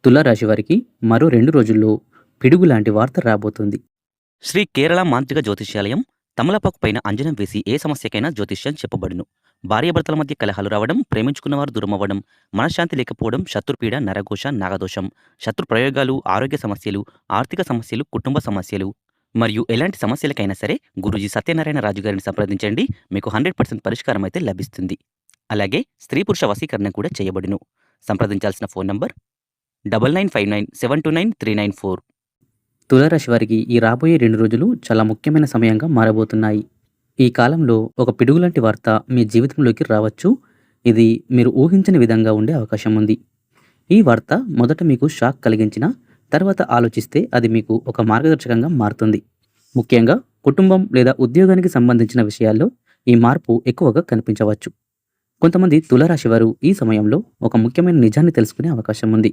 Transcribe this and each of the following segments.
తులారాశి వారికి మరో 2 రోజుల్లో పిడుగులాంటి వార్త రాబోతుంది. శ్రీ కేరళ మాంత్రిక జ్యోతిష్యాలయం తమలపాకు పైన అంజనం వేసి ఏ సమస్యకైనా జ్యోతిష్యం చెప్పబడును. భార్యాభర్తల మధ్య కలహాలు రావడం, ప్రేమించుకున్నవారు దూరమవ్వడం, మనశ్శాంతి లేకపోవడం, శత్రుపీడ, నరఘోష, నాగదోషం, శత్రు ప్రయోగాలు, ఆరోగ్య సమస్యలు, ఆర్థిక సమస్యలు, కుటుంబ సమస్యలు మరియు ఎలాంటి సమస్యలకైనా సరే గురూజీ సత్యనారాయణ రాజు గారిని సంప్రదించండి. మీకు 100% పరిష్కారం అయితే లభిస్తుంది. అలాగే స్త్రీ పురుష వశీకరణ కూడా చేయబడును. సంప్రదించాల్సిన ఫోన్ నంబర్ 9959729394. తులారాశి వారికి ఈ రాబోయే 2 రోజులు చాలా ముఖ్యమైన సమయంగా మారబోతున్నాయి. ఈ కాలంలో ఒక పిడుగులాంటి వార్త మీ జీవితంలోకి రావచ్చు. ఇది మీరు ఊహించని విధంగా ఉండే అవకాశం ఉంది. ఈ వార్త మొదట మీకు షాక్ కలిగించినా తర్వాత ఆలోచిస్తే అది మీకు ఒక మార్గదర్శకంగా మారుతుంది. ముఖ్యంగా కుటుంబం లేదా ఉద్యోగానికి సంబంధించిన విషయాల్లో ఈ మార్పు ఎక్కువగా కనిపించవచ్చు. కొంతమంది తులారాశి వారు ఈ సమయంలో ఒక ముఖ్యమైన నిజాన్ని తెలుసుకునే అవకాశం ఉంది.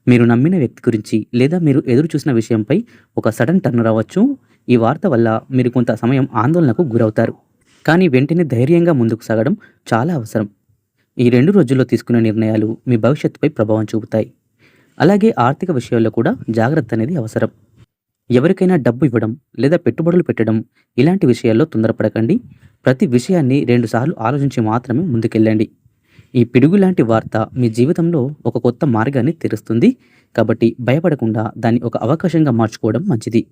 మీరు నమ్మిన వ్యక్తి గురించి లేదా మీరు ఎదురు చూసిన విషయంపై ఒక సడన్ టర్న్ రావచ్చు. ఈ వార్త వల్ల మీరు కొంత సమయం ఆందోళనకు గురవుతారు. కానీ వెంటనే ధైర్యంగా ముందుకు సాగడం చాలా అవసరం. ఈ 2 రోజుల్లో తీసుకునే నిర్ణయాలు మీ భవిష్యత్తుపై ప్రభావం చూపుతాయి. అలాగే ఆర్థిక విషయాల్లో కూడా జాగ్రత్త అనేది అవసరం. ఎవరికైనా డబ్బు ఇవ్వడం లేదా పెట్టుబడులు పెట్టడం ఇలాంటి విషయాల్లో తొందరపడకండి. ప్రతి విషయాన్ని 2 సార్లు ఆలోచించి మాత్రమే ముందుకెళ్ళండి. ఈ పిడుగు లాంటి వార్త మీ జీవితంలో ఒక కొత్త మార్గాన్ని తెరుస్తుంది. కాబట్టి భయపడకుండా దాన్ని ఒక అవకాశంగా మార్చుకోవడం మంచిది.